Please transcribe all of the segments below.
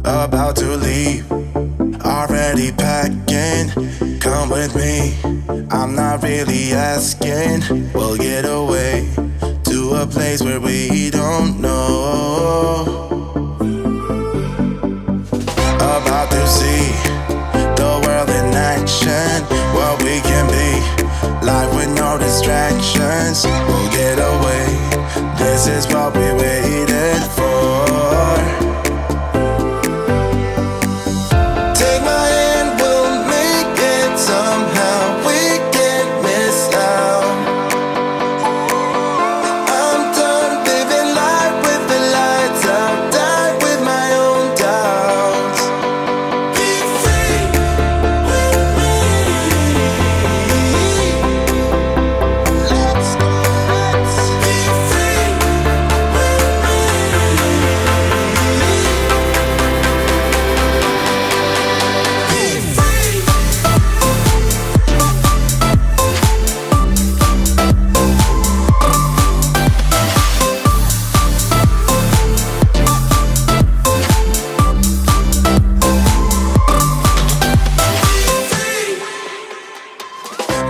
about to leave, already packing. Come with me, I'm not really asking. We'll get away to a place where we don't know. About to see the world in action, what we can be, life with no distractions. We'll get away, this is what we waited for. Take my hand, we'll make it somehow. We can't miss out. I'm done living life with the lights out, die with my own doubts. Be free with me. Let's go, let's be free with me. Be free.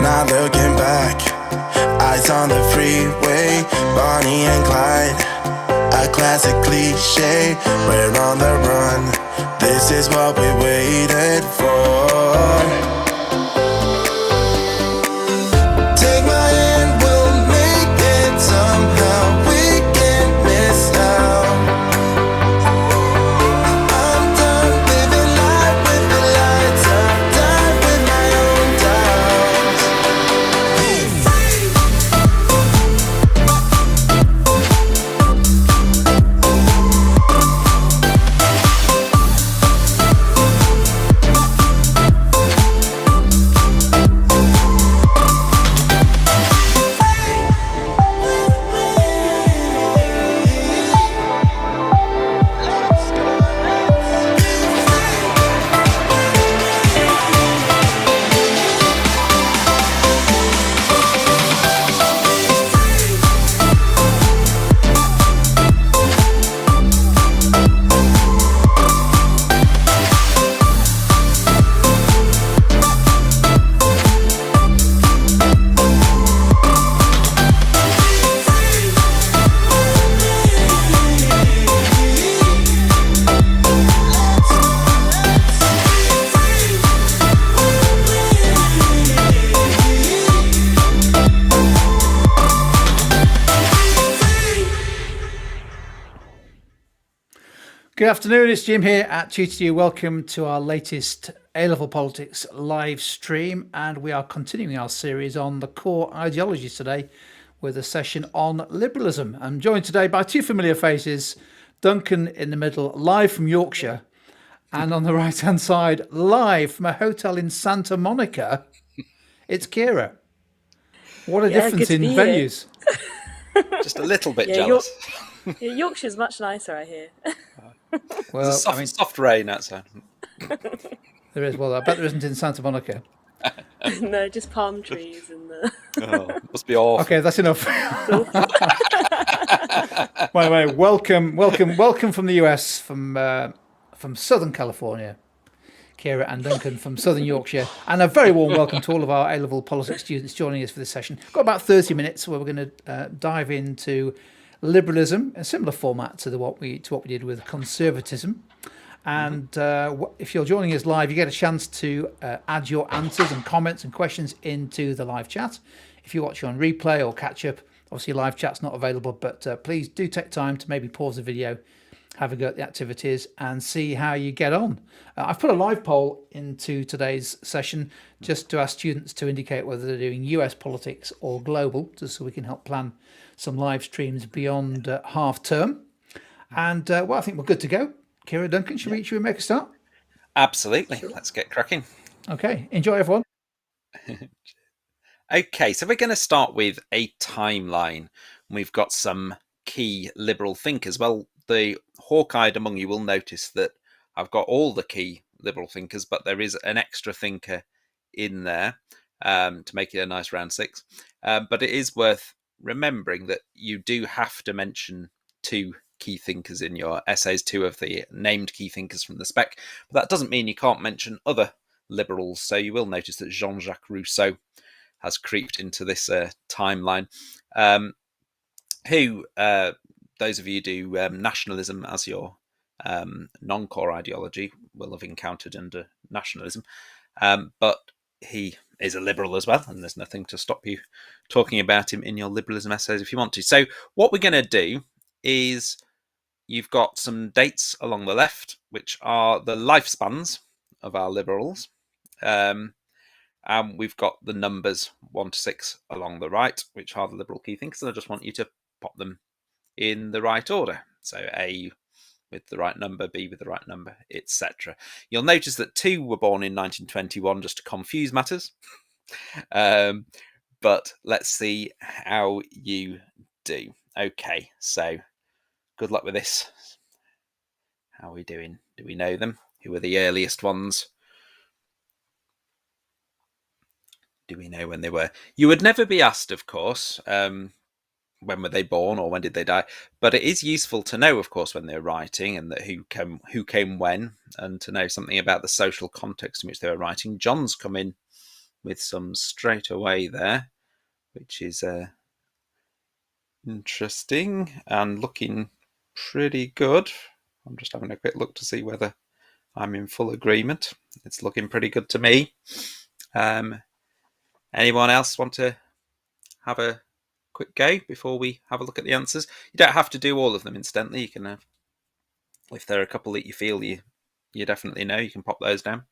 Not looking back, eyes on the freeway, Bonnie and Clyde, a classic cliche. We're on the run, this is what we waited for. Take my hand, we'll make it somehow. We can't miss out. I'm done living life with the lights out, die with my own doubts. Be free. Let's go, let's be free. Good afternoon, it's Jim here at TutorU. Welcome to our latest A-Level Politics live stream, and we are continuing our series on the core ideologies today with a session on liberalism. I'm joined today by two familiar faces, Duncan in the middle, live from Yorkshire, and on the right-hand side, live from a hotel in Santa Monica, it's Kira. What a Yeah, difference good in to be here. venues. Just a little bit Yeah, jealous. Yeah, Yorkshire's much nicer, I hear. Well, There's a soft, soft rain outside. there is. Well, I bet there isn't in Santa Monica. No, just palm trees and the. Oh, must be awful. Okay, that's enough. By the way, welcome from the US, from Southern California, Kira and Duncan from Southern Yorkshire, and a very warm welcome to all of our A-Level Politics students joining us for this session. Got about 30 minutes where we're going to dive into liberalism, a similar format to what we did with conservatism. And if you're joining us live, you get a chance to add your answers and comments and questions into the live chat. If you're watching on replay or catch up, obviously live chat's not available, but please do take time to maybe pause the video, have a go at the activities and see how you get on. I've put a live poll into today's session just to ask students to indicate whether they're doing US politics or global, just so we can help plan some live streams beyond half term. And well, I think we're good to go. Kira, Duncan, should we make a start? Absolutely. Sure. Let's get cracking. Okay. Enjoy, everyone. Okay, so we're going to start with a timeline. We've got some key liberal thinkers. Well, the hawk-eyed among you will notice that I've got all the key liberal thinkers, but there is an extra thinker in there to make it a nice round six. But it is worth remembering that you do have to mention two key thinkers in your essays, 2 of the named key thinkers from the spec. But that doesn't mean you can't mention other liberals. So you will notice that Jean-Jacques Rousseau has creeped into this timeline. Who, those of you who do nationalism as your non-core ideology will have encountered under nationalism. But he is a liberal as well, and there's nothing to stop you talking about him in your liberalism essays if you want to. So what we're going to do is, you've got some dates along the left, which are the lifespans of our liberals. And we've got the numbers 1 to 6 along the right, which are the liberal key thinkers. And I just want you to pop them in the right order. So A with the right number, B with the right number, etc. You'll notice that 2 were born in 1921, just to confuse matters. But let's see how you do. Okay, so good luck with this. How are we doing? Do we know them? Who were the earliest ones? Do we know when they were? You would never be asked, of course, when were they born or when did they die? But it is useful to know, of course, when they're writing, and that who came when, and to know something about the social context in which they were writing. John's come in with some straight away there, which is interesting and looking pretty good. I'm just having a quick look to see whether I'm in full agreement. It's looking pretty good to me. Anyone else want to have a quick go before we have a look at the answers? You don't have to do all of them instantly. You can, if there are a couple that you feel you definitely know, you can pop those down.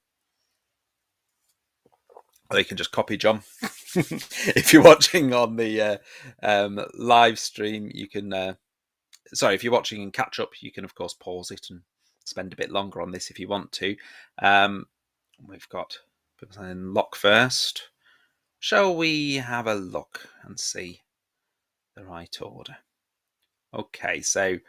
Or you can just copy John. If you're watching on the live stream, you can... if you're watching and catch up, you can, of course, pause it and spend a bit longer on this if you want to. We've got people saying lock first. Shall we have a look and see the right order? Okay, so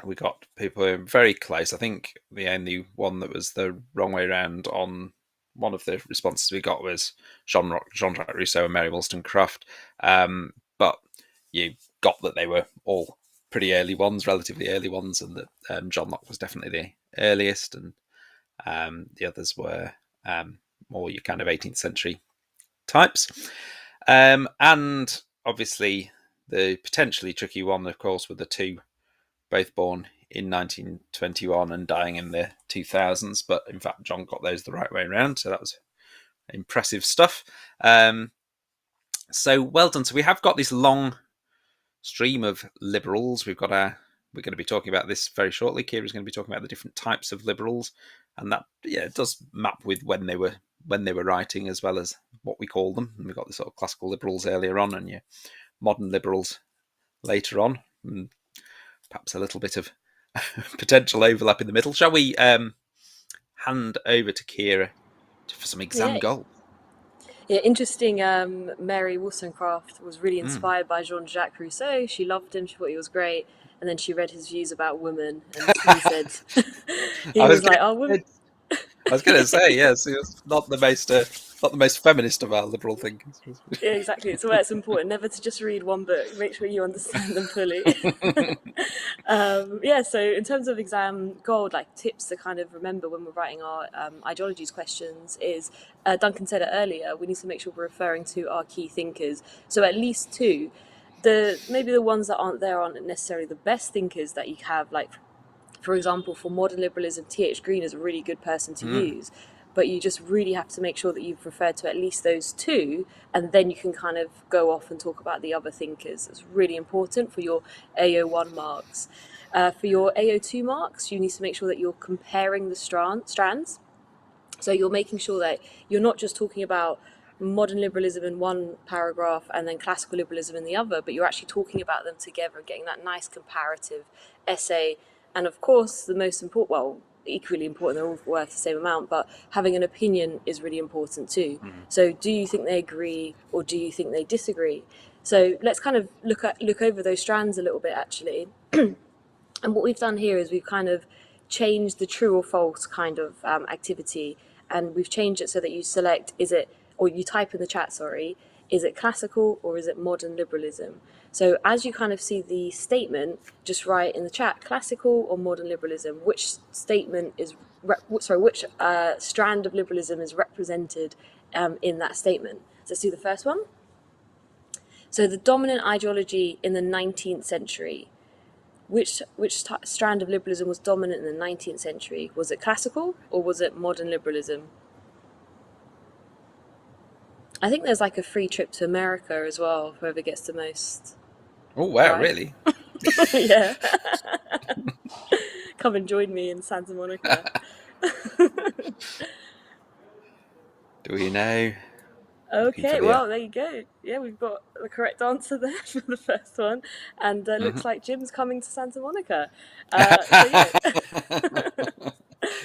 we got people who are very close. I think the only one that was the wrong way around on one of the responses we got was Jean-Jacques Rousseau and Mary Wollstonecraft. But you got that they were all pretty early ones, relatively early ones, and that John Locke was definitely the earliest, and the others were more your kind of 18th century types. And obviously the potentially tricky one, of course, were the 2 both born in 1921 and dying in the 2000s. But in fact, John got those the right way around, so that was impressive stuff. So well done. So we have got this long stream of liberals. We're going to be talking about this very shortly. Kira's going to be talking about the different types of liberals, and that it does map with when they were writing, as well as what we call them. And we've got the sort of classical liberals earlier on, and your modern liberals later on, and perhaps a little bit of potential overlap in the middle. Shall we hand over to Kira for some exam goals? Yeah, interesting. Mary Wollstonecraft was really inspired by Jean-Jacques Rousseau. She loved him. She thought he was great. And then she read his views about women, and he said, women. I was going to say, yes, he was not the most feminist of our liberal thinkers. Yeah, exactly. So it's important never to just read one book. Make sure you understand them fully. So in terms of exam goal, like tips to kind of remember when we're writing our ideologies questions is, Duncan said it earlier, we need to make sure we're referring to our key thinkers. So at least 2. Maybe the ones that aren't necessarily the best thinkers that you have, like, for example, for modern liberalism, T.H. Green is a really good person to use, but you just really have to make sure that you've referred to at least those 2, and then you can kind of go off and talk about the other thinkers. It's really important for your AO1 marks. For your AO2 marks, you need to make sure that you're comparing the strands. So you're making sure that you're not just talking about modern liberalism in one paragraph and then classical liberalism in the other, but you're actually talking about them together and getting that nice comparative essay. And of course, the most important, well, equally important, they're all worth the same amount, but having an opinion is really important too. So do you think they agree or do you think they disagree? So let's kind of look over those strands a little bit, actually. And what we've done here is we've kind of changed the true or false kind of activity, and we've changed it so that you select, you type in the chat, Is it classical or is it modern liberalism? So as you kind of see the statement, just write in the chat, classical or modern liberalism. Which statement is, which strand of liberalism is represented in that statement? So let's do the first one. So the dominant ideology in the 19th century, which strand of liberalism was dominant in the 19th century? Was it classical or was it modern liberalism? I think there's like a free trip to America as well, whoever gets the most. Oh, wow, Right. really? Yeah. Come and join me in Santa Monica. Do we know? Okay, well, there you go. Yeah, we've got the correct answer there for the first one. And looks like Jim's coming to Santa Monica. So, yeah.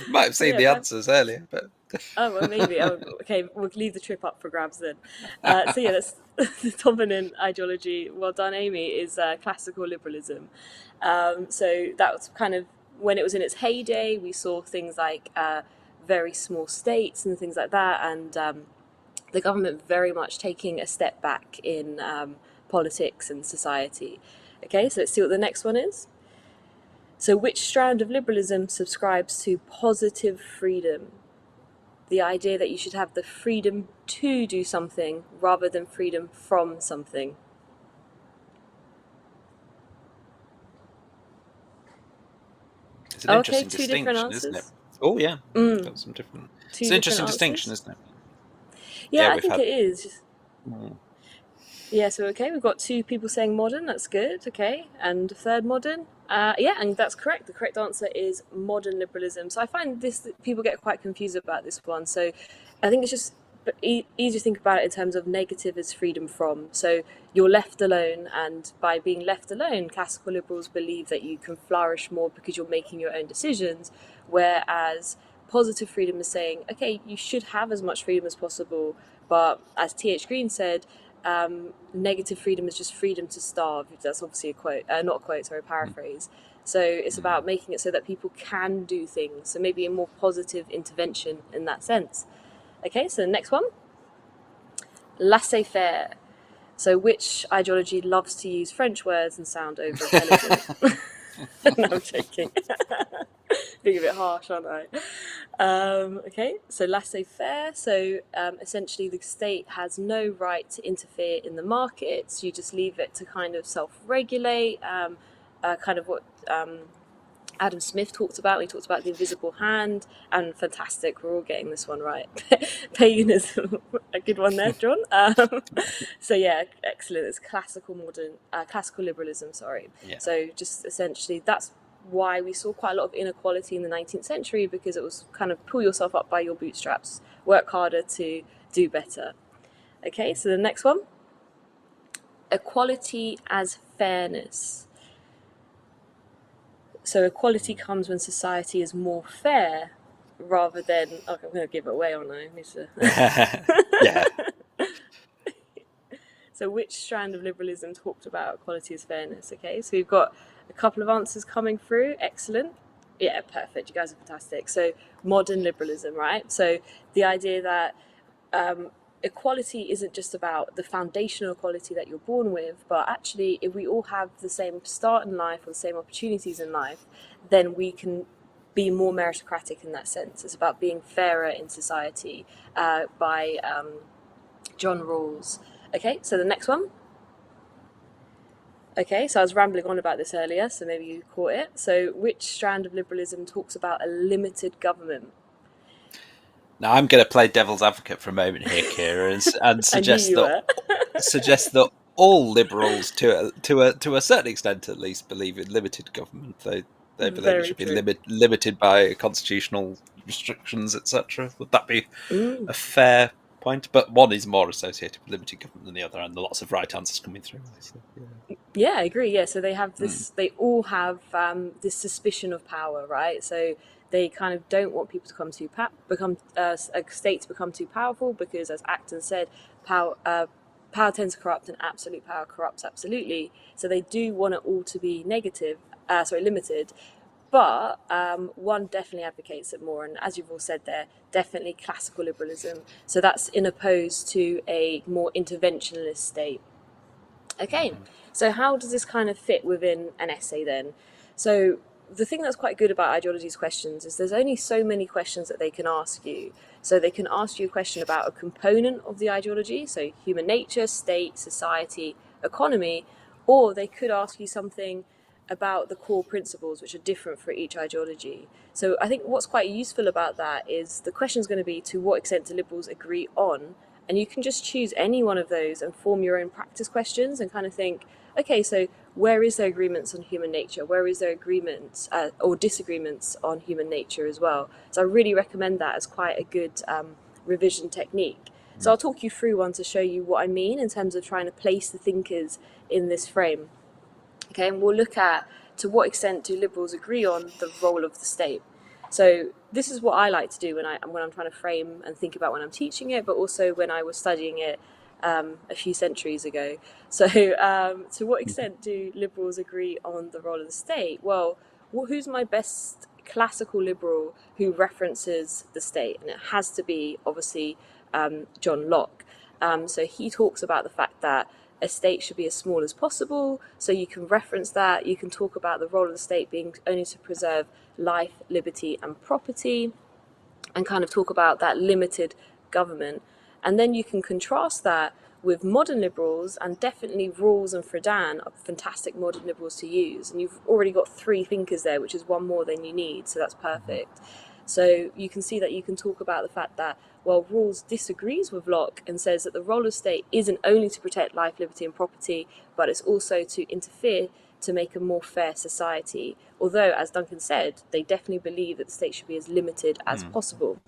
Might have seen yeah, the answers earlier, but Oh, well, maybe. Oh, okay, we'll leave the trip up for grabs then. So, yeah, that's the dominant ideology. Well done, Amy, is classical liberalism. So that was kind of when it was in its heyday. We saw things like very small states and things like that, and the government very much taking a step back in politics and society. Okay, so let's see what the next one is. So, which strand of liberalism subscribes to positive freedom? The idea that you should have the freedom to do something rather than freedom from something. it's an interesting two different distinction, isn't it? answers. Oh, yeah. Got some different. Two It's an interesting different distinction, answers. isn't it? Yeah, I we've think had- it is. Yeah, so okay, we've got two people saying modern, that's good, okay. And third modern, yeah, and that's correct. The correct answer is modern liberalism. So I find people get quite confused about this one. So I think it's just easy to think about it in terms of negative is freedom from. So you're left alone, and by being left alone, classical liberals believe that you can flourish more because you're making your own decisions, whereas positive freedom is saying, okay, you should have as much freedom as possible, but as T.H. Green said, negative freedom is just freedom to starve. That's obviously a quote, not a quote, sorry, a paraphrase. So it's about making it so that people can do things. So maybe a more positive intervention in that sense. Okay, so the next one, laissez-faire. So which ideology loves to use French words and sound over intelligent? No, I'm joking. Being a bit harsh, aren't I? Okay, so laissez-faire. So essentially, the state has no right to interfere in the markets. You just leave it to kind of self-regulate. Kind of what Adam Smith talked about. He talked about the invisible hand, and fantastic. We're all getting this one right. Paganism, a good one there, John. So yeah, excellent. It's classical liberalism. Sorry. Yeah. So just essentially, that's why we saw quite a lot of inequality in the 19th century, because it was kind of pull yourself up by your bootstraps, work harder to do better. Okay, so the next one, equality as fairness. So equality comes when society is more fair rather than, I'm going to give it away, aren't I? Yeah. So which strand of liberalism talked about equality as fairness? Okay, so we've got a couple of answers coming through. Excellent. Yeah, perfect. You guys are fantastic. So modern liberalism, right? So the idea that equality isn't just about the foundational equality that you're born with, but actually if we all have the same start in life or the same opportunities in life, then we can be more meritocratic in that sense. It's about being fairer in society by John Rawls. Okay, so the next one. Okay, so I was rambling on about this earlier, so maybe you caught it. So which strand of liberalism talks about a limited government? Now I'm going to play devil's advocate for a moment here, Kira, and suggest that all liberals, to a certain extent at least, believe in limited government. They believe Very it should true. be limited by constitutional restrictions, etc. Would that be a fair point? But one is more associated with limited government than the other, and lots of right answers coming through. So, yeah. Yeah, I agree. Yeah, so they have this. They all have this suspicion of power, right? So they kind of don't want people to become a state to become too powerful, because, as Acton said, power tends to corrupt, and absolute power corrupts absolutely. So they do want it all to be limited. But one definitely advocates it more, and as you've all said there, definitely classical liberalism. So that's in opposed to a more interventionist state. Okay, so how does this kind of fit within an essay then? So the thing that's quite good about ideologies questions is there's only so many questions that they can ask you. So they can ask you a question about a component of the ideology, so human nature, state, society, economy, or they could ask you something about the core principles, which are different for each ideology. So I think what's quite useful about that is the question is going to be, to what extent do liberals agree on? And you can just choose any one of those and form your own practice questions and kind of think, okay, so where is there agreements on human nature? Where is there agreements or disagreements on human nature as well? So I really recommend that as quite a good revision technique. So I'll talk you through one to show you what I mean in terms of trying to place the thinkers in this frame. Okay, and we'll look at, to what extent do liberals agree on the role of the state? So this is what I like to do when I'm trying to frame and think about when I'm teaching it, but also when I was studying it a few centuries ago. So to what extent do liberals agree on the role of the state? Well, who's my best classical liberal who references the state? And it has to be, obviously, John Locke. So he talks about the fact that a state should be as small as possible. So you can reference that. You can talk about the role of the state being only to preserve life, liberty, and property, and kind of talk about that limited government. And then you can contrast that with modern liberals, and definitely Rawls and Friedan are fantastic modern liberals to use. And you've already got three thinkers there, which is one more than you need. So that's perfect. So you can see that you can talk about the fact that, well, Rawls disagrees with Locke and says that the role of state isn't only to protect life, liberty, and property, but it's also to interfere to make a more fair society. Although, as Duncan said, they definitely believe that the state should be as limited as possible.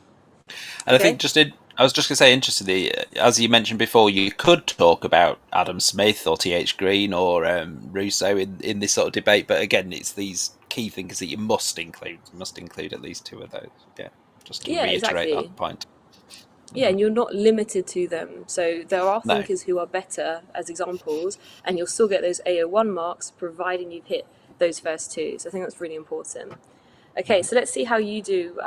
And Okay? I think I was just going to say, interestingly, as you mentioned before, you could talk about Adam Smith or T.H. Green or Rousseau in this sort of debate, but again, it's these key thinkers that you must include. You must include at least two of those. Yeah, just to Yeah, reiterate exactly. that point. Yeah, and you're not limited to them. So there are No. thinkers who are better as examples, and you'll still get those AO1 marks providing you've hit those first two. So I think that's really important. Okay, so let's see how you do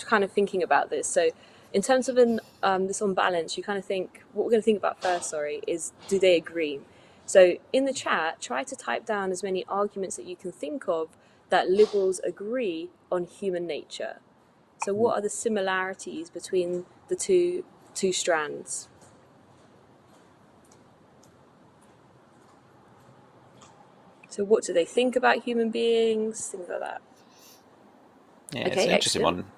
kind of thinking about this. So in terms of this on balance, you kind of think, what we're going to think about first, is do they agree? So in the chat, try to type down as many arguments that you can think of that liberals agree on human nature. So what are the similarities between the two strands? So what do they think about human beings? Things like that. Yeah, Okay, it's an interesting excellent. one.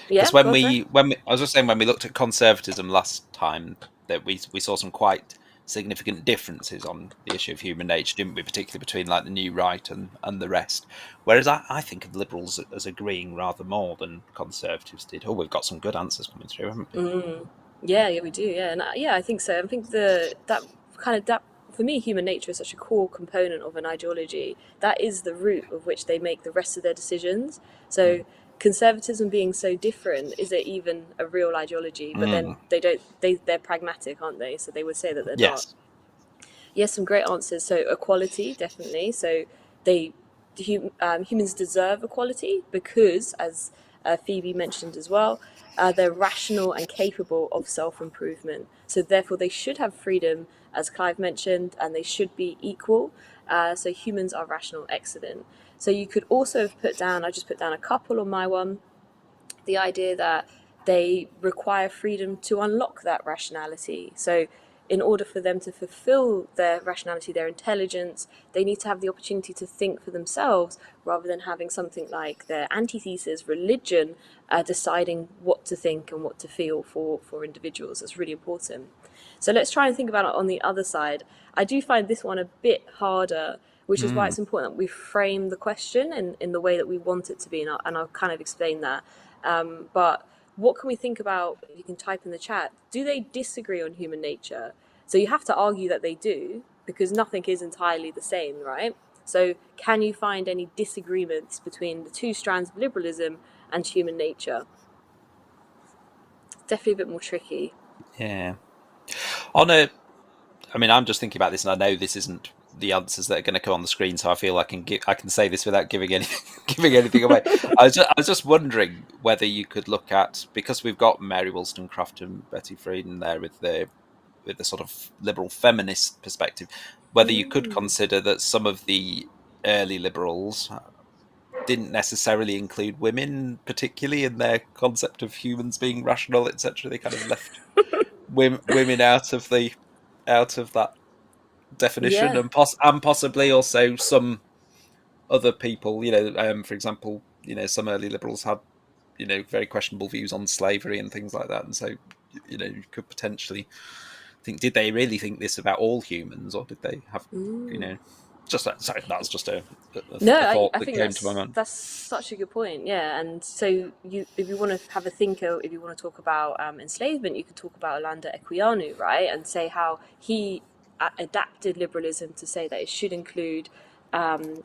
Yeah, Because go for it. I was just saying, when we looked at conservatism last time, that we saw some quite significant differences on the issue of human nature, didn't we? Particularly between like the new right and the rest. Whereas I think of liberals as agreeing rather more than conservatives did. Oh, we've got some good answers coming through, haven't we? Yeah, we do. Yeah, and yeah, I think so. I think that for me, human nature is such a core component of an ideology. That is the root of which they make the rest of their decisions. So conservatism being so different, is it even a real ideology? But then they don't. They're pragmatic, aren't they? So they would say that they're not. Yes. Yes, some great answers. So equality, definitely. So they humans deserve equality because, as Phoebe mentioned as well, they're rational and capable of self-improvement. So therefore, they should have freedom, as Clive mentioned, and they should be equal. So humans are rational, excellent. So you could also have put down, I just put down a couple on my one, the idea that they require freedom to unlock that rationality. So in order for them to fulfill their rationality, their intelligence, they need to have the opportunity to think for themselves rather than having something like their antithesis, religion, deciding what to think and what to feel for individuals. That's really important. So let's try and think about it on the other side. I do find this one a bit harder, which is why it's important that we frame the question in the way that we want it to be, and I'll kind of explain that. But what can we think about? You can type in the chat. Do they disagree on human nature? So you have to argue that they do, because nothing is entirely the same, right? So can you find any disagreements between the two strands of liberalism and human nature? Definitely a bit more tricky. Yeah. On a, I mean, I'm just thinking about this, and I know this isn't the answers that are going to come on the screen, so I feel I can say this without giving anything away. I was just wondering whether you could look at, because we've got Mary Wollstonecraft and Betty Friedan there with the sort of liberal feminist perspective, whether you could consider that some of the early liberals didn't necessarily include women particularly in their concept of humans being rational, etc. They kind of left women out of that definition, Yeah. and possibly also some other people. For example, some early liberals had very questionable views on slavery and things like that, and so you could potentially think, did they really think this about all humans, or did they have just sorry, that's just a No, thought I that think came to my mind. that's such a good point. Yeah, and so if you want to have a thinker, if you want to talk about enslavement, you could talk about Orlando Equiano, right, and say how he adapted liberalism to say that it should include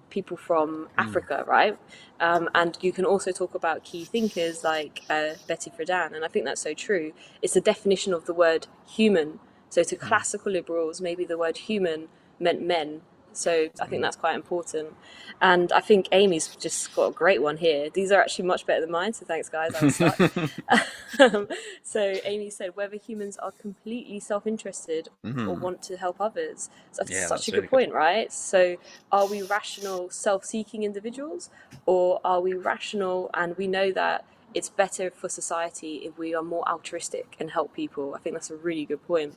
people from Africa, right? And you can also talk about key thinkers like Betty Friedan, and I think that's so true. It's the definition of the word human. So to classical liberals, maybe the word human meant men. So I think that's quite important. And I think Amy's just got a great one here. These are actually much better than mine, so thanks, guys. I was stuck. So Amy said, whether humans are completely self-interested or want to help others. So that's Yeah, such that's a really good good. point, right? So are we rational, self-seeking individuals, or are we rational and we know that it's better for society if we are more altruistic and help people? I think that's a really good point.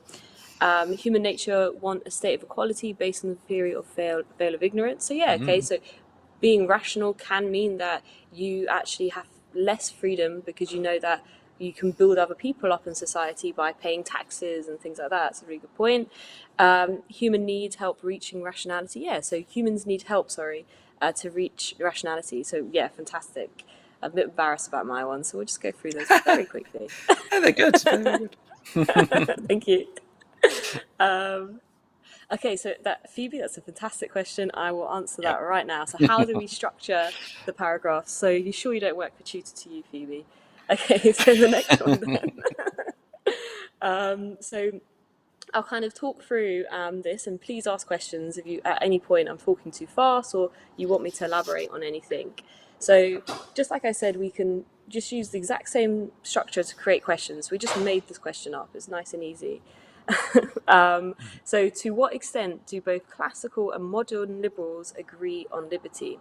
Human nature want a state of equality based on the theory of veil of ignorance. So yeah, okay, so being rational can mean that you actually have less freedom because you know that you can build other people up in society by paying taxes and things like that. That's a really good point. Human needs help reaching rationality. Yeah, so humans need help, to reach rationality. So yeah, fantastic. I'm a bit embarrassed about my one, so we'll just go through those very quickly. Yeah, they're good. Very good. Thank you. Okay, so that Phoebe, that's a fantastic question. I will answer that Yep. right now. So how do we structure the paragraphs? So you sure you don't work for Tutor to You, Phoebe? Okay, so the next one then. So I'll kind of talk through this, and please ask questions if you at any point I'm talking too fast or you want me to elaborate on anything. So just like I said, we can just use the exact same structure to create questions. We just made this question up. It's nice and easy. So to what extent do both classical and modern liberals agree on liberty?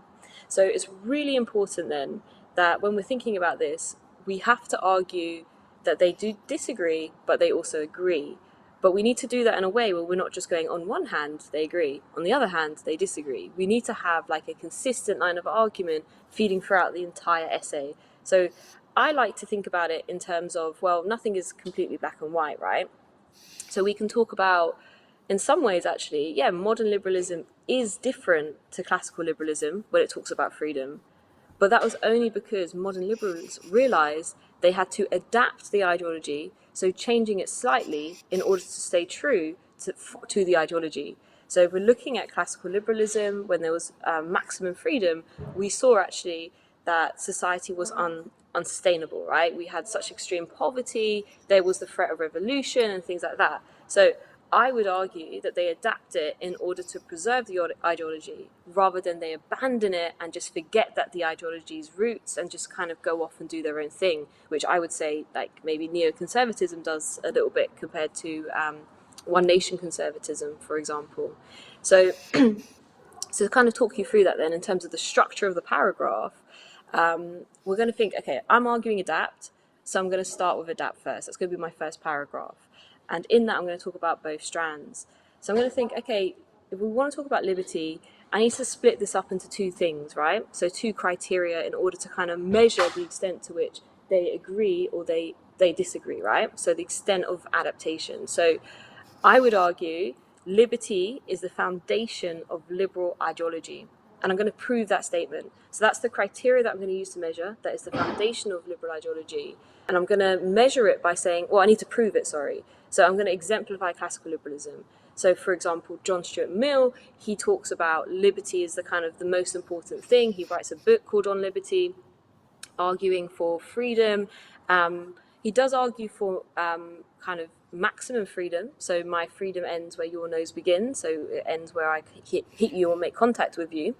So it's really important then that when we're thinking about this, we have to argue that they do disagree, but they also agree. But we need to do that in a way where we're not just going, on one hand, they agree, on the other hand, they disagree. We need to have like a consistent line of argument feeding throughout the entire essay. So I like to think about it in terms of, well, nothing is completely black and white, right? So we can talk about, in some ways actually, yeah, modern liberalism is different to classical liberalism when it talks about freedom. But that was only because modern liberals realized they had to adapt the ideology, so changing it slightly in order to stay true to the ideology. So if we're looking at classical liberalism, when there was maximum freedom, we saw actually that society was unsustainable, right? We had such extreme poverty, there was the threat of revolution and things like that. So I would argue that they adapt it in order to preserve the ideology rather than they abandon it and just forget that the ideology's roots and just kind of go off and do their own thing, which I would say like maybe neoconservatism does a little bit compared to one nation conservatism, for example. So to kind of talk you through that then in terms of the structure of the paragraph, we're going to think, okay, I'm arguing adapt, so I'm going to start with adapt first. That's going to be my first paragraph. And in that, I'm going to talk about both strands. So I'm going to think, okay, if we want to talk about liberty, I need to split this up into two things, right? So two criteria in order to kind of measure the extent to which they agree or they disagree, right? So the extent of adaptation. So I would argue liberty is the foundation of liberal ideology. And I'm going to prove that statement. So that's the criteria that I'm going to use to measure. That is the foundation of liberal ideology. And I'm going to measure it by saying, well, I need to prove it, sorry. So I'm going to exemplify classical liberalism. So for example, John Stuart Mill, he talks about liberty as the kind of the most important thing. He writes a book called On Liberty, arguing for freedom. He does argue for kind of maximum freedom. So my freedom ends where your nose begins. So it ends where I hit you or make contact with you.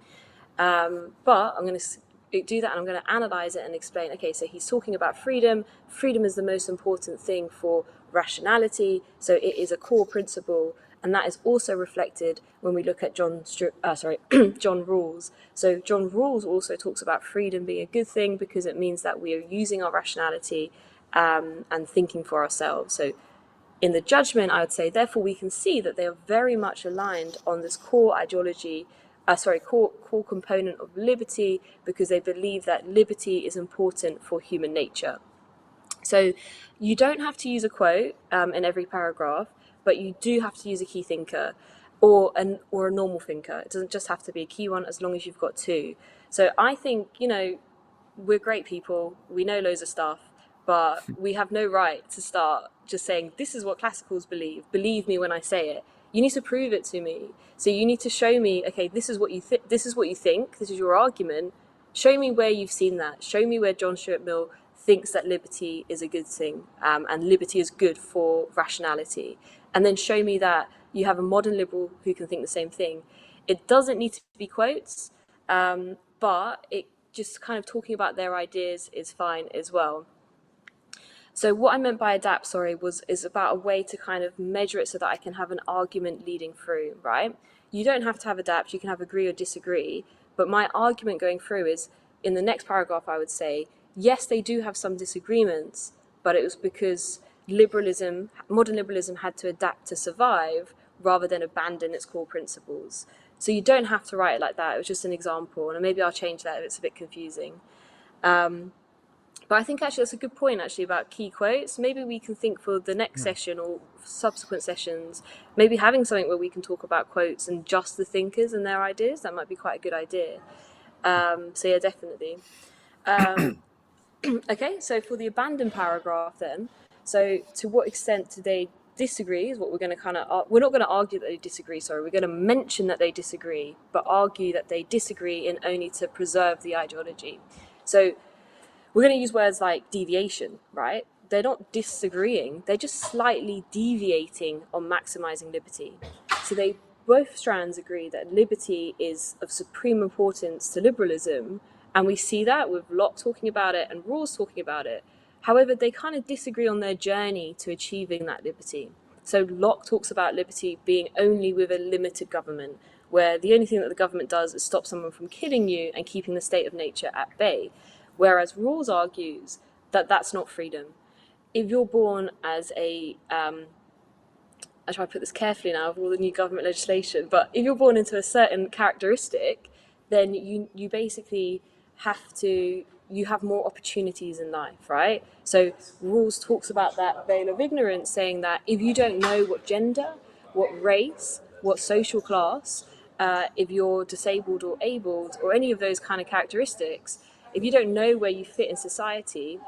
But I'm going to do that and I'm going to analyze it and explain, okay, so he's talking about freedom. Freedom is the most important thing for rationality. So it is a core principle. And that is also reflected when we look at John Rawls. So John Rawls also talks about freedom being a good thing because it means that we are using our rationality and thinking for ourselves. So in the judgment, I would say, therefore, we can see that they are very much aligned on this core ideology, core component of liberty, because they believe that liberty is important for human nature. So you don't have to use a quote in every paragraph, but you do have to use a key thinker or a normal thinker. It doesn't just have to be a key one as long as you've got two. So I think, we're great people. We know loads of stuff, but we have no right to start just saying, this is what classicals believe. Believe me when I say it. You need to prove it to me. So you need to show me, okay, this is what you think. This is what you think. This is your argument. Show me where you've seen that. Show me where John Stuart Mill thinks that liberty is a good thing, and liberty is good for rationality. And then show me that you have a modern liberal who can think the same thing. It doesn't need to be quotes, but it just kind of talking about their ideas is fine as well. So what I meant by adapt, is about a way to kind of measure it so that I can have an argument leading through, right? You don't have to have adapt, you can have agree or disagree, but my argument going through is, in the next paragraph, I would say, yes, they do have some disagreements, but it was because modern liberalism had to adapt to survive rather than abandon its core principles. So you don't have to write it like that. It was just an example, and maybe I'll change that if it's a bit confusing. But I think actually that's a good point actually about key quotes. Maybe we can think for the next session or subsequent sessions, maybe having something where we can talk about quotes and just the thinkers and their ideas. That might be quite a good idea. So yeah, definitely. Okay, so for the abandoned paragraph then, so to what extent do they disagree is what we're going to kind of, we're not going to argue that they disagree, we're going to mention that they disagree, but argue that they disagree in only to preserve the ideology. So we're going to use words like deviation, right? They're not disagreeing, they're just slightly deviating on maximizing liberty. So they both strands agree that liberty is of supreme importance to liberalism, and we see that with Locke talking about it and Rawls talking about it. However, they kind of disagree on their journey to achieving that liberty. So Locke talks about liberty being only with a limited government, where the only thing that the government does is stop someone from killing you and keeping the state of nature at bay. Whereas Rawls argues that that's not freedom. If you're born as I try to put this carefully now with all the new government legislation, but if you're born into a certain characteristic, then you basically you have more opportunities in life, right? So Rawls talks about that veil of ignorance, saying that if you don't know what gender, what race, what social class, if you're disabled or abled, or any of those kind of characteristics, if you don't know where you fit in society,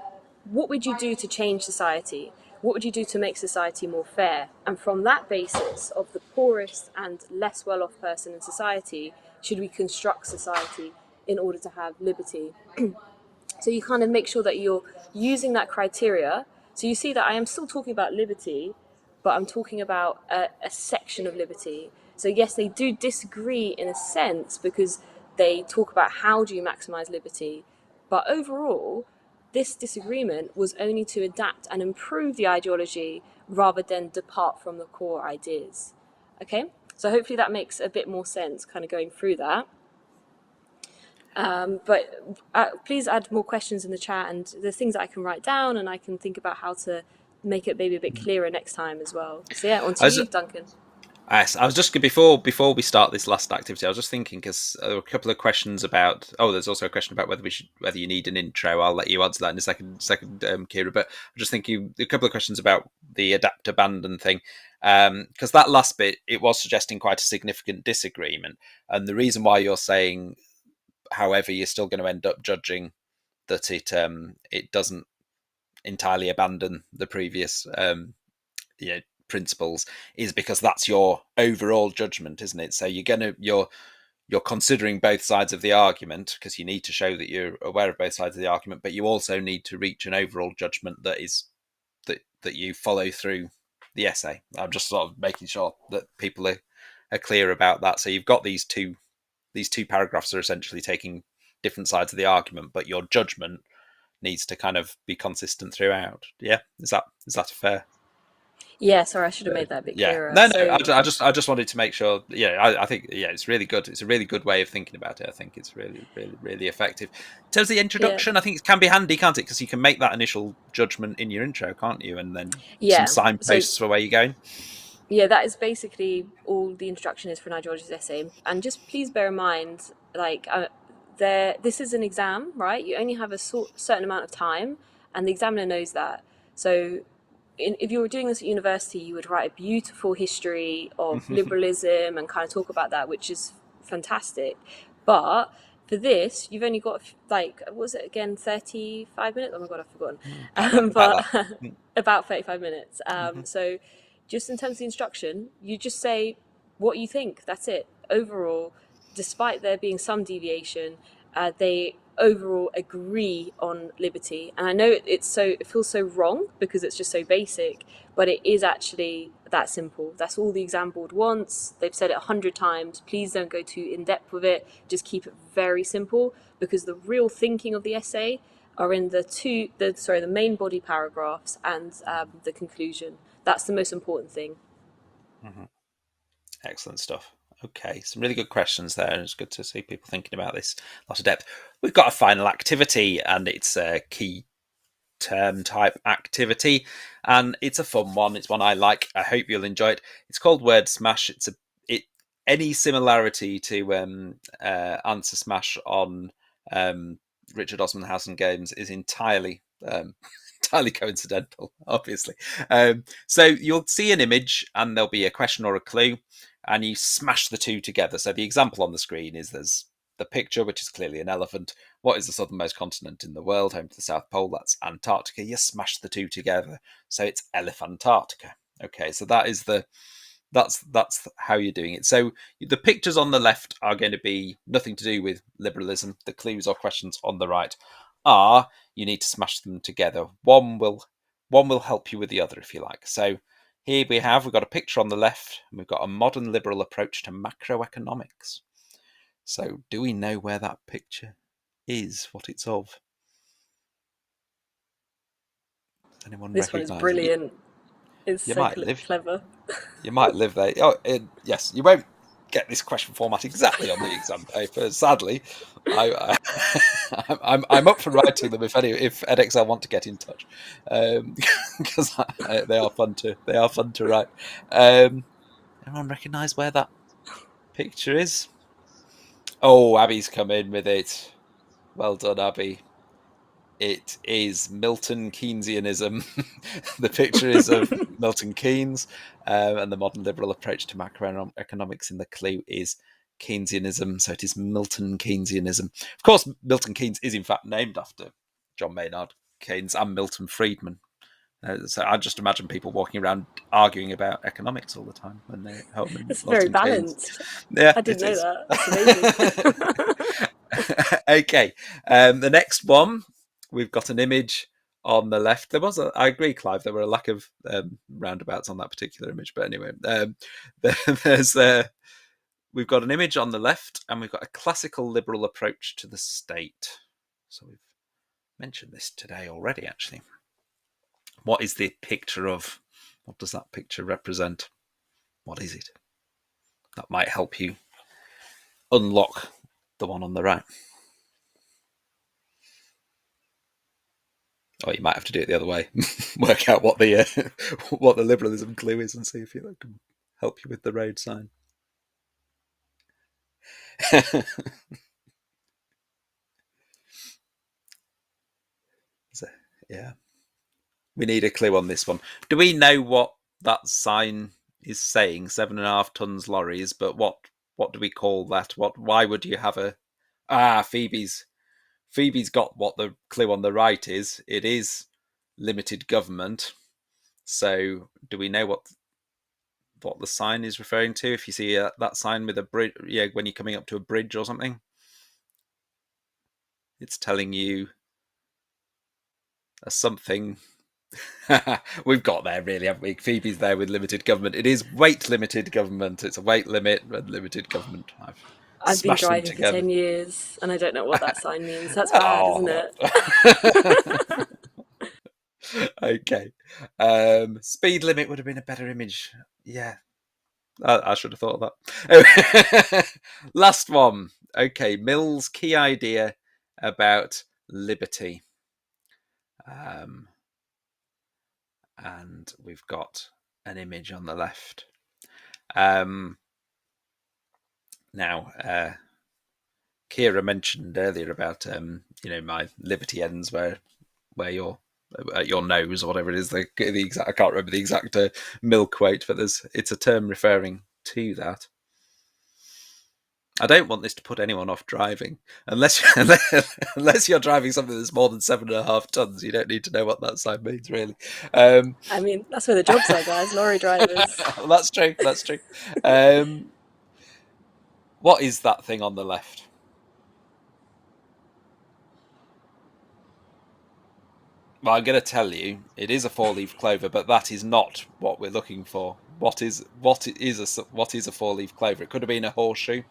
what would you do to change society? What would you do to make society more fair? And from that basis of the poorest and less well-off person in society, should we construct society in order to have liberty? So you kind of make sure that you're using that criteria. So you see that I am still talking about liberty, but I'm talking about a section of liberty. So yes, they do disagree in a sense because they talk about how do you maximize liberty. But overall, this disagreement was only to adapt and improve the ideology rather than depart from the core ideas. Okay, so hopefully that makes a bit more sense kind of going through that. But please add more questions in the chat, and there's things that I can write down and I can think about how to make it maybe a bit clearer next time as well. So yeah, on to you, Duncan. Yes, I was just before we start this last activity, I was just thinking because there were a couple of questions about. Oh, there's also a question about whether you need an intro. I'll let you answer that in a second, Kira. But I'm just thinking a couple of questions about the adapt abandon thing, because that last bit it was suggesting quite a significant disagreement, and the reason why you're saying, however, you're still going to end up judging that it doesn't entirely abandon the previous principles is because that's your overall judgment, isn't it? So you're considering both sides of the argument because you need to show that you're aware of both sides of the argument, but you also need to reach an overall judgment that you follow through the essay. I'm just sort of making sure that people are clear about that. So you've got these two paragraphs are essentially taking different sides of the argument, but your judgment needs to kind of be consistent throughout. Yeah, is that fair? Yeah, sorry, I should have made that a bit Yeah, clearer. no. So I just wanted to make sure. Yeah, I think it's really good. It's a really good way of thinking about it. I think it's really, really, really effective. In terms of the yeah, introduction, I think it can be handy, can't it? Because you can make that initial judgment in your intro, can't you? And then some yeah. So signposts for where you're going. yeah, that is basically all the introduction is for an ideologies essay. And just please bear in mind, like, this is an exam, right? You only have a certain amount of time, and the examiner knows that. So, if you were doing this at university, you would write a beautiful history of liberalism and kind of talk about that, which is fantastic. But for this, you've only got like, what was it again, 35 minutes? Oh my god, I've forgotten. About But that. about 35 minutes. Mm-hmm. So just in terms of the instruction, you just say what you think. That's it. Overall, despite there being some deviation, they overall agree on liberty. And I know it feels so wrong because it's just so basic, but it is actually that simple. That's all the exam board wants. They've said it 100 times. Please don't go too in depth with it. Just keep it very simple, because the real thinking of the essay are in the main body paragraphs and the conclusion. That's the most important thing. Mm-hmm. Excellent stuff. Okay, some really good questions there, and it's good to see people thinking about this a lot of depth. We've got a final activity, and it's a key term type activity, and it's a fun one. It's one I like. I hope you'll enjoy it. It's called Word Smash. Any similarity to Answer Smash on Richard Osman House and Games is entirely entirely coincidental, obviously. So you'll see an image, and there'll be a question or a clue, and you smash the two together. So the example on the screen is there's the picture, which is clearly an elephant. What is the southernmost continent in the world, home to the South Pole? That's Antarctica. You smash the two together, so it's Elephantarctica. Okay, so that's how you're doing it. So the pictures on the left are going to be nothing to do with liberalism. The clues or questions on the right are, you need to smash them together. One will help you with the other, if you like. So here we've got a picture on the left, and we've got a modern liberal approach to macroeconomics. So do we know where that picture is, what it's of? Does anyone This one is recognise it? brilliant. It's You so might live. clever. You might live there. Oh, yes, you won't get this question format exactly on the exam paper. Sadly, I'm up for writing them if Edexcel want to get in touch, because they are fun to write. Anyone recognise where that picture is? Oh, Abby's come in with it. Well done, Abby. It is Milton Keynesianism. The picture is of Milton Keynes, and the modern liberal approach to macroeconomics in the clue is Keynesianism. So it is Milton Keynesianism. Of course, Milton Keynes is in fact named after John Maynard Keynes and Milton Friedman. So I just imagine people walking around arguing about economics all the time when they're at home. It's very Milton Keynes. balanced. Yeah, I didn't it know is. that. That's amazing. Okay, the next one, we've got an image on the left. I agree, Clive, there were a lack of roundabouts on that particular image, but anyway, we've got an image on the left, and we've got a classical liberal approach to the state. So we've mentioned this today already, actually. What is the picture of? What does that picture represent? What is it? That might help you unlock the one on the right. Or you might have to do it the other way. Work out what the liberalism clue is, and see if that can help you with the road sign. So, yeah, we need a clue on this one. Do we know what that sign is saying? 7.5 tons lorries, but what do we call that? Why would you have Phoebe's got what the clue on the right is. It is limited government. So do we know what the sign is referring to? If you see that sign with a bridge, when you're coming up to a bridge or something, it's telling you something We've got there, really, haven't we? Phoebe's there with limited government. It is weight limited government. It's a weight limit and limited government. I've been smashed them driving for together. 10 years and I don't know what that sign means. That's bad, isn't it? Okay. Speed limit would have been a better image. Yeah. I should have thought of that. Last one. Okay. Mill's key idea about liberty. And we've got an image on the left. Now, Kira mentioned earlier about my liberty ends where you're at your nose or whatever it is. The exact, I can't remember the exact Mill quote, but it's a term referring to that. I don't want this to put anyone off driving, unless you're driving something that's more than 7.5 tons. You don't need to know what that sign means, really. I mean, that's where the jobs are, guys. Lorry drivers. That's true. That's true. What is that thing on the left? Well, I'm going to tell you, it is a four-leaf clover, but that is not what we're looking for. What is a four-leaf clover? It could have been a horseshoe.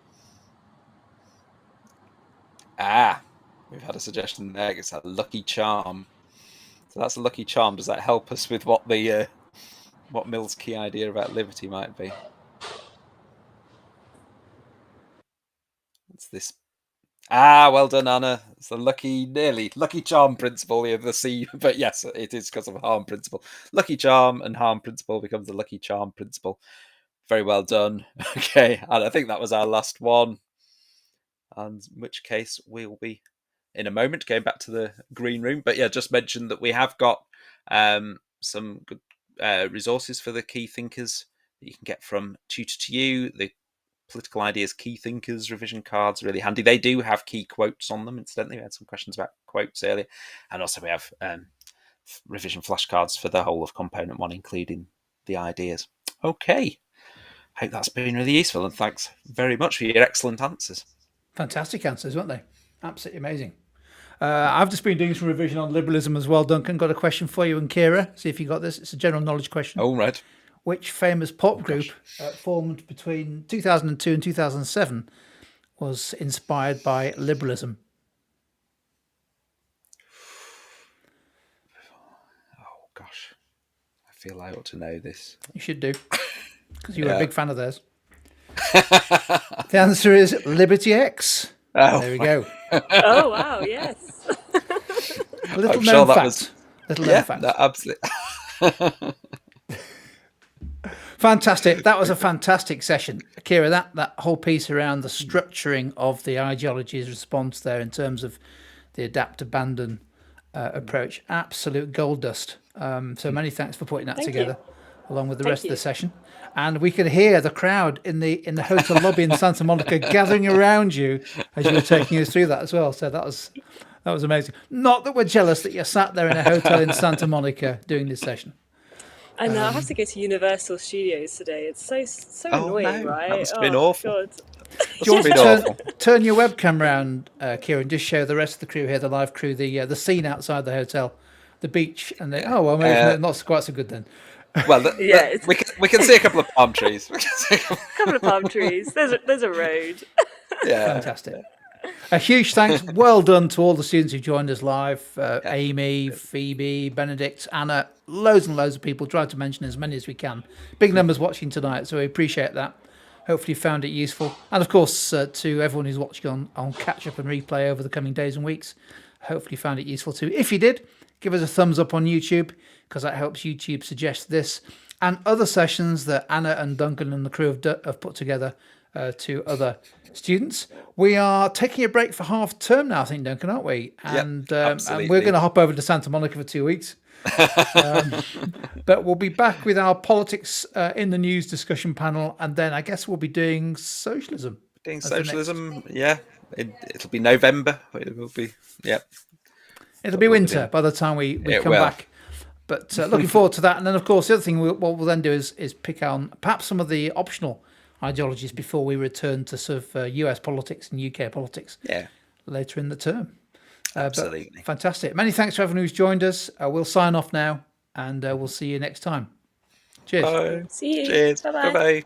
We've had a suggestion there. It's a lucky charm. So that's a lucky charm. Does that help us with what Mill's key idea about liberty might be? It's this. Well done, Anna. It's the lucky charm principle. Yeah, the C, but yes, it is because of harm principle. Lucky charm and harm principle becomes the lucky charm principle. Very well done. Okay, and I think that was our last one. And in which case we'll be in a moment going back to the green room. But yeah, just mention that we have got some good resources for the key thinkers that you can get from Tutor to You. The Political Ideas Key Thinkers revision cards are really handy. They do have key quotes on them. Incidentally, we had some questions about quotes earlier. And also we have revision flashcards for the whole of Component 1, including the ideas. Okay. Hope that's been really useful, and thanks very much for your excellent answers. Fantastic answers, weren't they? Absolutely amazing. I've just been doing some revision on liberalism as well, Duncan. Got a question for you and Kira. See if you got this. It's a general knowledge question. Oh, right. Which famous pop group formed between 2002 and 2007 was inspired by liberalism? Oh, gosh. I feel I ought to know this. You should do, because you were a big fan of theirs. The answer is Liberty X. Oh. There we go. Oh, wow, yes. A little known fact. Little known fact. No, absolutely. Fantastic. That was a fantastic session. Kira, that whole piece around the structuring of the ideologies response there in terms of the adapt abandon approach, absolute gold dust. So many thanks for putting that together along with the rest of the session. And we could hear the crowd in the hotel lobby in Santa Monica gathering around you as you were taking us through that as well. So that was amazing. Not that we're jealous that you're sat there in a hotel in Santa Monica doing this session. I know, I have to go to Universal Studios today. It's so annoying, right? That's been awful. God. Do you want to turn your webcam around, Kieran, just show the rest of the crew here, the live crew, the scene outside the hotel, the beach, and maybe not quite so good then. Well, we can see a couple of palm trees. A couple of palm trees. There's a road. Yeah, fantastic. A huge thanks, well done to all the students who joined us live. Amy, Phoebe, Benedict, Anna, loads and loads of people. Tried to mention as many as we can. Big numbers watching tonight, so we appreciate that. Hopefully you found it useful. And of course, to everyone who's watching on catch-up and replay over the coming days and weeks, hopefully you found it useful too. If you did, give us a thumbs up on YouTube, because that helps YouTube suggest this and other sessions that Anna and Duncan and the crew have put together to other students. We are taking a break for half term now, I think, Duncan, aren't we? And we're going to hop over to Santa Monica for 2 weeks. But we'll be back with our politics in the news discussion panel, and then I guess we'll be doing socialism. Yeah. It'll be November. It will be, yeah. It'll be winter by the time we come back. But looking forward to that. And then, of course, the other thing what we'll then do is pick on perhaps some of the optional ideologies before we return to sort of US politics and UK politics later in the term. Absolutely. Fantastic. Many thanks to everyone who's joined us. We'll sign off now. and we'll see you next time. Cheers. Bye. See you. Cheers. Bye-bye. Bye bye.